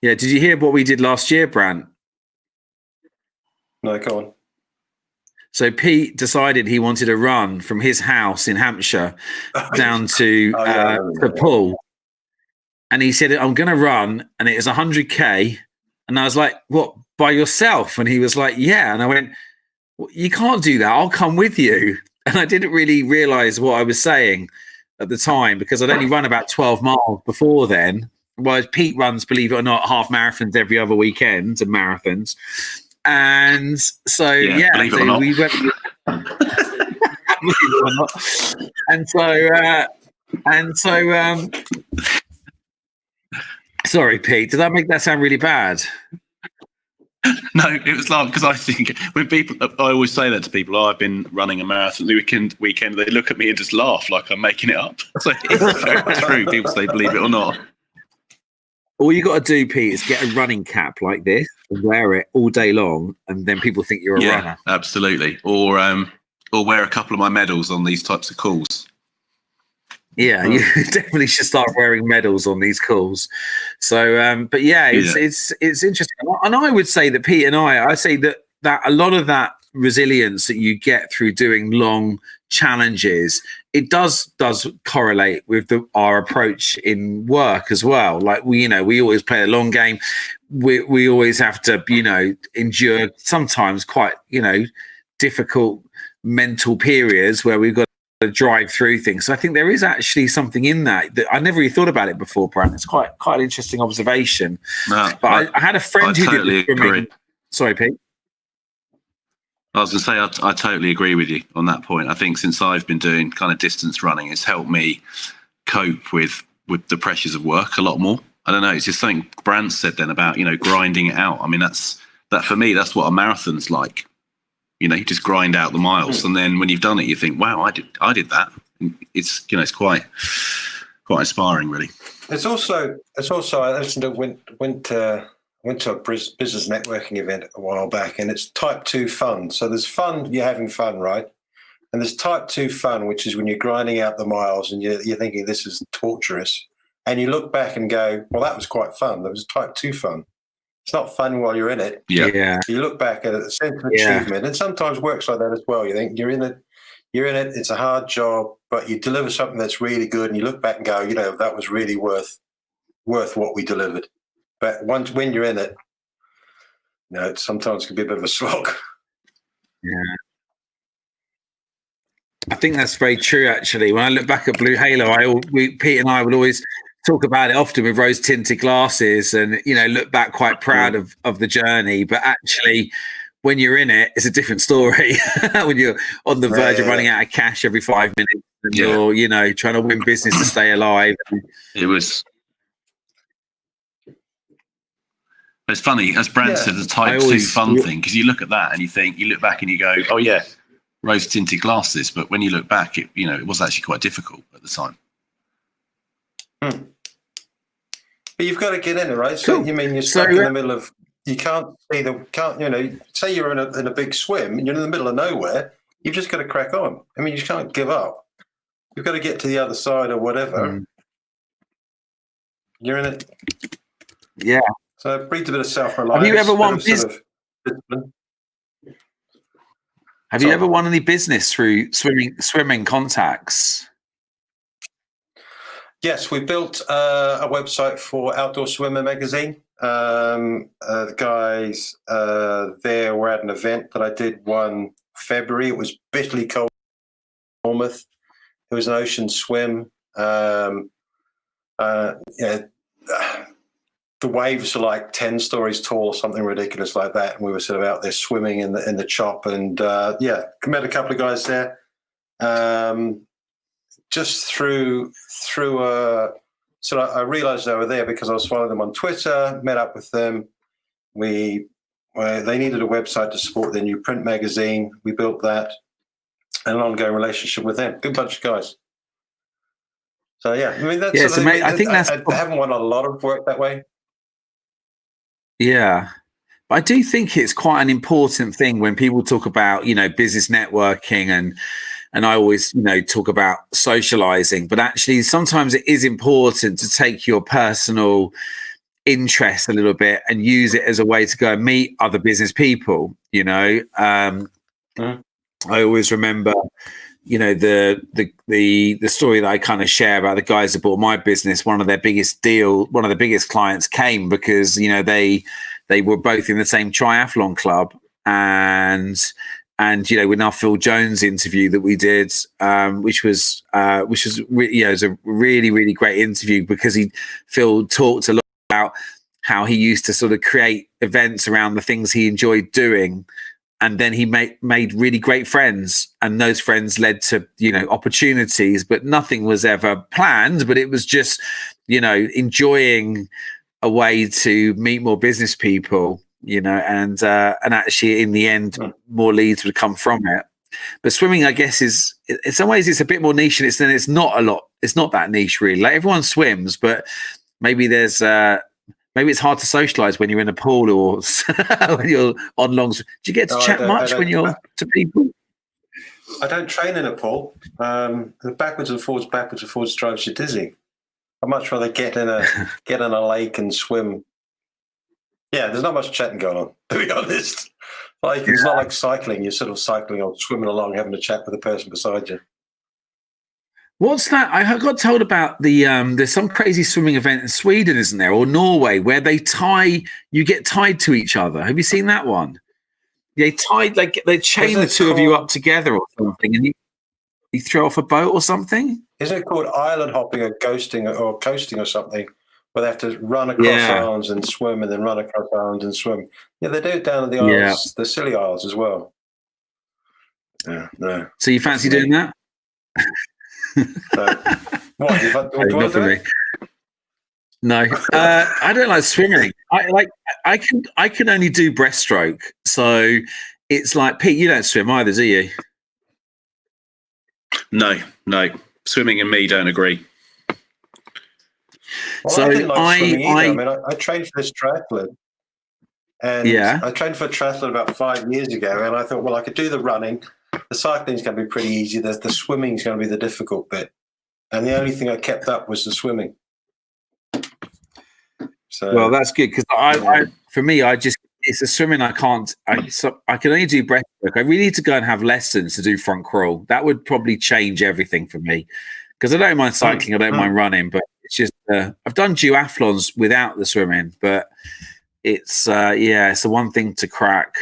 Yeah. Did you hear what we did last year, Brant? No, go on. So Pete decided he wanted to run from his house in Hampshire down to the pool. And he said, I'm going to run. And it was 100K. And I was like, what, by yourself? And he was like, yeah. And I went, well, you can't do that. I'll come with you. And I didn't really realize what I was saying at the time, because I'd only run about 12 miles before then. Whereas Pete runs, believe it or not, half marathons every other weekend and marathons. And so, believe it or not. we went. And so, sorry, Pete, did I make that sound really bad? No, it was like, because I think when people, I always say that to people, I've been running a marathon the weekend, they look at me and just laugh like I'm making it up. So it's very true. People say, believe it or not. All you got to do, Pete, is get a running cap like this and wear it all day long, and then people think you're a runner. Absolutely. Or wear a couple of my medals on these types of calls. Yeah, you definitely should start wearing medals on these calls. So, but it's interesting. And I would say that Pete and I say that a lot of that resilience that you get through doing long challenges, it does correlate with our approach in work as well. Like we always play a long game. We always have to, endure sometimes quite, difficult mental periods where we've got to drive through things. So I think there is actually something in that I never really thought about it before, Brant. It's quite an interesting observation. No, but I had a friend who totally did agree. Sorry, Pete. I was going to say, I totally agree with you on that point. I think since I've been doing kind of distance running, it's helped me cope with the pressures of work a lot more. I don't know. It's just something Brant said then about, grinding it out. I mean, that for me, that's what a marathon's like. You just grind out the miles. And then when you've done it, you think, wow, I did that. And it's, it's quite inspiring, really. It's also I listened to went to a business networking event a while back, and it's type 2 fun. So there's fun, you're having fun, right? And there's type 2 fun, which is when you're grinding out the miles and you're thinking this is torturous. And you look back and go, well, that was quite fun. That was type 2 fun. It's not fun while you're in it. Yeah. You look back at a sense of achievement, and sometimes works like that as well. You think you're in it. It's a hard job, but you deliver something that's really good, and you look back and go, that was really worth what we delivered. But when you're in it, it sometimes can be a bit of a slog. Yeah. I think that's very true, actually. When I look back at Blue Halo, Pete and I would always talk about it often with rose-tinted glasses and, look back quite proud of the journey. But actually, when you're in it, it's a different story. When you're on the verge of running out of cash every 5 minutes and you're, trying to win business to stay alive. It was... It's funny, as Brant said, the type 2 fun thing, because you look at that and you look back and you go, oh yeah, rose tinted glasses. But when you look back, it was actually quite difficult at the time. But you've got to get in it, right? So you mean you're stuck in the middle of, you can't see say you're in a big swim and you're in the middle of nowhere. You've just got to crack on. I mean, you can't give up. You've got to get to the other side or whatever. You're in it. Yeah. So it breeds a bit of self-reliance. Have you ever won business? Have you ever won any business through swimming contacts? Yes, we built a website for Outdoor Swimmer magazine. The guys there were at an event that I did one February. It was bitterly cold in Bournemouth. It was an ocean swim. the waves were like 10 stories tall or something ridiculous like that. And we were sort of out there swimming in the chop. And met a couple of guys there. Just through I realized they were there because I was following them on Twitter, met up with them. They needed a website to support their new print magazine. We built that, and an ongoing relationship with them. Good bunch of guys. So yeah, I mean, that's I think I haven't won a lot of work that way. Yeah. But I do think it's quite an important thing when people talk about, business networking and I always, talk about socializing, but actually sometimes it is important to take your personal interest a little bit and use it as a way to go and meet other business people, I always remember, the story that I kind of share about the guys that bought my business. One of the biggest clients came because, they were both in the same triathlon club and with our Phil Jones interview that we did, which was it was a really, really great interview because Phil talked a lot about how he used to sort of create events around the things he enjoyed doing. And then he made really great friends, and those friends led to, opportunities, but nothing was ever planned, but it was just, enjoying a way to meet more business people, and actually in the end, more leads would come from it. But swimming, I guess, is in some ways it's a bit more niche, and it's not a lot. It's not that niche really. Like everyone swims, but maybe there's maybe it's hard to socialize when you're in a pool or when you're on longs. Do you get to chat much when you're to people? I don't train in a pool. The backwards and forwards drives you dizzy. I'd much rather get in a lake and swim. Yeah, there's not much chatting going on, to be honest. Like it's not like cycling. You're sort of cycling or swimming along, having a chat with the person beside you. What's that? I got told about there's some crazy swimming event in Sweden, isn't there, or Norway, where you get tied to each other. Have you seen that one? They chain the two of you up together or something, and you throw off a boat or something. Isn't it called island hopping or coasting or something? Where they have to run across islands and swim, and then run across islands and swim. Yeah, they do it down in the isles, the Scilly Isles as well. Yeah, no. So you fancy doing that? So, what? Not for me. No, I don't like swimming. I can only do breaststroke. So it's like, Pete, you don't swim either, do you? No. Swimming and me don't agree. Well, so I didn't like swimming either. I trained for this triathlon. And I trained for a triathlon about 5 years ago, and I thought, well, I could do the running. The cycling's going to be pretty easy. The swimming's going to be the difficult bit. And the only thing I kept up was the swimming. So, well, that's good because for me, it's a swimming. I can only do breaststroke. I really need to go and have lessons to do front crawl. That would probably change everything for me because I don't mind cycling. I don't mind running, but it's just I've done duathlons without the swimming, but it's it's the one thing to crack.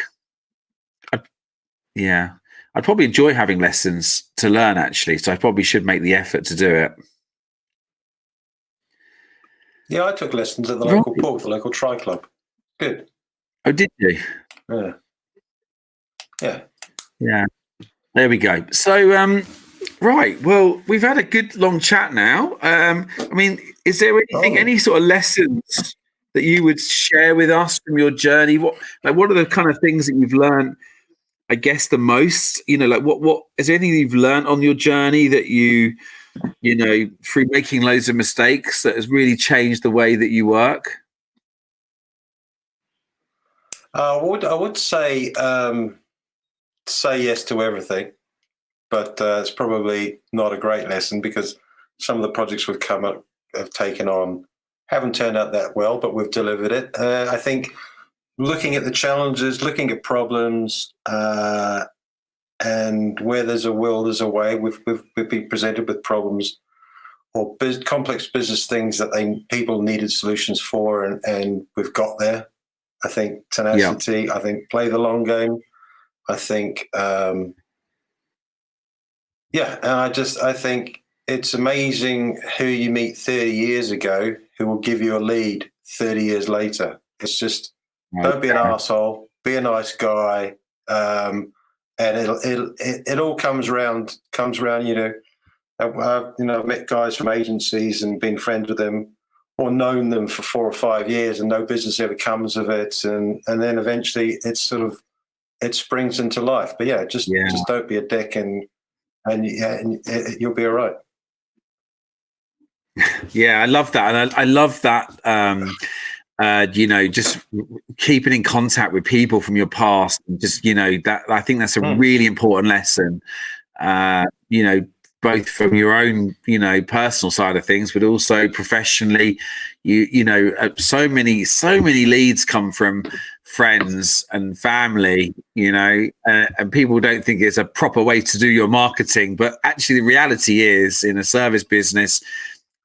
I'd probably enjoy having lessons to learn, actually, so I probably should make the effort to do it. Yeah, I took lessons at the local pool, the local tri club. Good. Oh, did you? Yeah. There we go. So, right. Well, we've had a good long chat now. I mean, is there any sort of lessons that you would share with us from your journey? What are the kind of things that you've learned? I guess the most, what is there anything you've learned on your journey that you through making loads of mistakes that has really changed the way that you work? I would say yes to everything, but it's probably not a great lesson because some of the projects we've have taken on haven't turned out that well, but we've delivered it. I think looking at the challenges, looking at problems, and where there's a will, there's a way. We've been presented with problems or complex business things that people needed solutions for, and we've got there. I think tenacity. I think play the long game. I think, and I think it's amazing who you meet 30 years ago who will give you a lead 30 years later. It's just don't be an arsehole, be a nice guy, and it all comes around. I've met guys from agencies and been friends with them, or known them for 4 or 5 years, and no business ever comes of it, and then eventually it springs into life. But just don't be a dick, and you'll be all right. Yeah, I love that, and I love that. Just keeping in contact with people from your past, and just that I think that's a really important lesson. Both from your own personal side of things, but also professionally. So many leads come from friends and family, and people don't think it's a proper way to do your marketing, but actually the reality is, in a service business,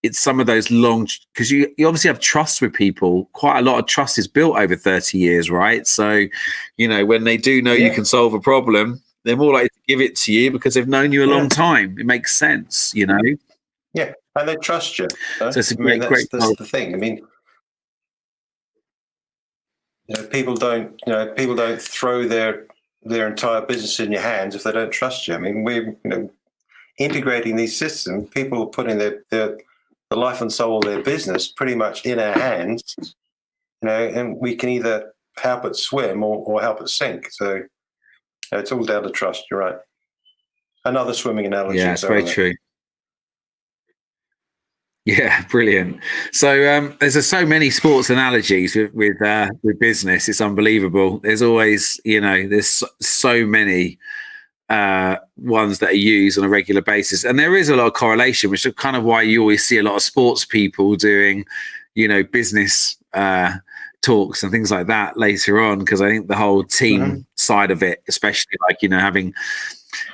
it's some of those long, because you obviously have trust with people. Quite a lot of trust is built over 30 years, right? So, when they do know you can solve a problem, they're more likely to give it to you because they've known you a long time. It makes sense, Yeah, and they trust you. So it's a great. That's the thing. I mean, people don't throw their entire business in your hands if they don't trust you. I mean, we're integrating these systems. People are putting the life and soul of their business pretty much in our hands, and we can either help it swim or help it sink. So it's all down to trust. You're right. Another swimming analogy. Yeah, it's very true. Yeah, brilliant. So there's so many sports analogies with business. It's unbelievable. There's always, there's so many ones that are used on a regular basis, and there is a lot of correlation, which is kind of why you always see a lot of sports people doing business talks and things like that later on, because I think the whole team side of it, especially having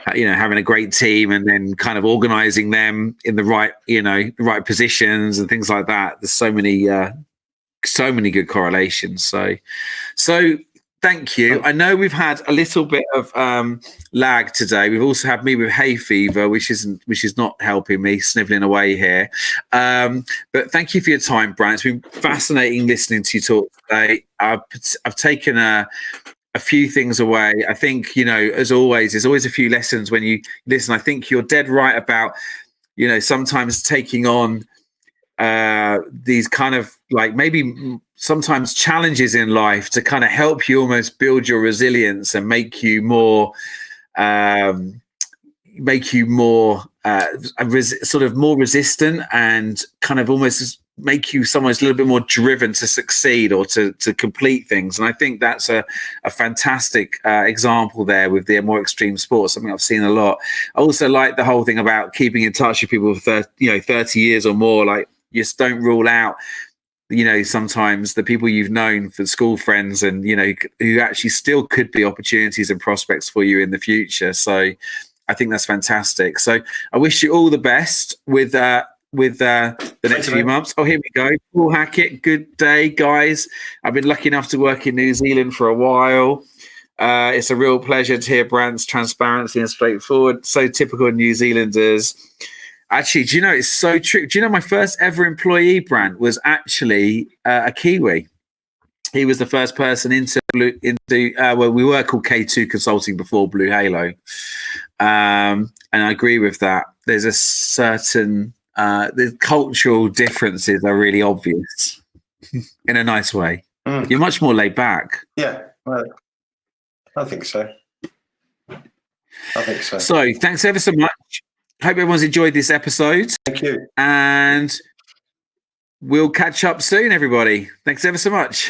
a great team and then kind of organizing them in the right the right positions and things like that. There's so many good correlations. So thank you. I know we've had a little bit of lag today. We've also had me with hay fever, which is not helping me, sniveling away here. But thank you for your time, Brant. It's been fascinating listening to you talk today. I've taken a few things away. I think, as always, there's always a few lessons when you listen. I think you're dead right about, sometimes taking on these kind of maybe sometimes challenges in life to kind of help you almost build your resilience and make you more sort of more resistant, and kind of almost make you someone who's a little bit more driven to succeed or to complete things. And I think that's a fantastic example there with the more extreme sports, something I've seen a lot. I also like the whole thing about keeping in touch with people for 30 years or more. Like, just don't rule out sometimes the people you've known for school friends, and who actually still could be opportunities and prospects for you in the future. So I think that's fantastic. So I wish you all the best with the next few months. Oh, here we go. Paul Hackett, good day, guys. I've been lucky enough to work in New Zealand for a while. It's a real pleasure to hear Brant's transparency and straightforward. So typical New Zealanders. Actually, do you know, it's so true. Do you know my first ever employee, Brant, was actually a Kiwi. He was the first person into well, we were called K2 Consulting before Blue Halo. And I agree with that. There's a certain the cultural differences are really obvious in a nice way. You're much more laid back. Yeah, well, I think so. So thanks ever so much. Hope everyone's enjoyed this episode. Thank you. And we'll catch up soon, everybody. Thanks ever so much.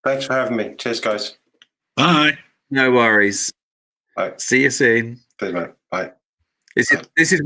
Thanks for having me. Cheers, guys. Bye. No worries. Bye. See you soon. Cheers, mate. Bye. This is